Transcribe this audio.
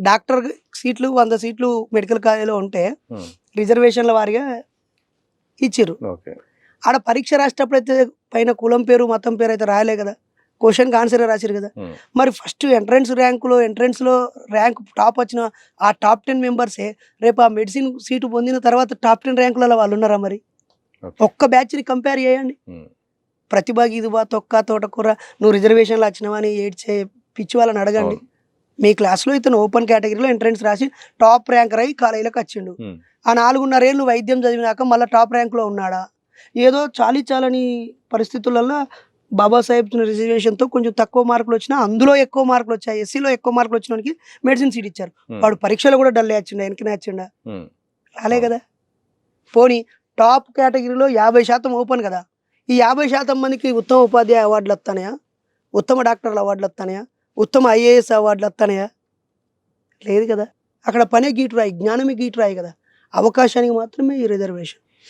Doctor సీట్లు 100 సీట్లు medical కాలేజీలో ఉంటే రిజర్వేషన్ల వారిగా ఇచ్చిర్రు. ఓకే. ఆడ పరీక్ష రాసేటప్పుడైతే పైన కులం పేరు మతం పేరు అయితే రాయలే కదా, క్వశ్చన్కి ఆన్సర్ రాసిరు కదా. మరి ఫస్ట్ ఎంట్రన్స్లో ర్యాంక్ టాప్ వచ్చిన ఆ టాప్ 10 మెంబర్సే రేపు ఆ మెడిసిన్ సీటు పొందిన తర్వాత టాప్ 10 ర్యాంకులలో వాళ్ళు ఉన్నారా? మరి ఒక్క బ్యాచ్ని కంపేర్ చేయండి. ప్రతిభ గిదుబా తొక్క తోటకూర నువ్వు రిజర్వేషన్లో వచ్చినావని ఏడ్చే పిచ్చి వాళ్ళని అడగండి. మీ క్లాస్లో ఇతను ఓపెన్ కేటగిరీలో ఎంట్రన్స్ రాసి టాప్ ర్యాంకర్ అయ్యి కాలేజీలోకి వచ్చిండు. ఆ 4.5 ఏళ్ళు వైద్యం చదివినాక మళ్ళీ టాప్ ర్యాంక్లో ఉన్నాడా? ఏదో చాలని పరిస్థితులలో బాబాసాహెబ్ రిజర్వేషన్తో కొంచెం తక్కువ మార్కులు వచ్చినా అందులో ఎక్కువ మార్కులు వచ్చాయి, ఎస్సీలో ఎక్కువ మార్కులు వచ్చినోనికి మెడిసిన్ సీట్ ఇచ్చారు. వాడు పరీక్షలో కూడా డల్ వచ్చిండా, వెనకనే వచ్చిండా? రాలే కదా. పోనీ టాప్ కేటగిరీలో 50% ఓపెన్ కదా, ఈ 50% మందికి ఉత్తమ ఉపాధ్యాయ అవార్డులు వస్తానయా, ఉత్తమ డాక్టర్ల అవార్డులు వస్తానయా, ఉత్తమ ఐఏఎస్ అవార్డులు వస్తానయా? లేదు కదా. అక్కడ పనే గీటురాయి, జ్ఞానమే గీటురాయి కదా. అవకాశానికి మాత్రమే ఈ రిజర్వేషన్.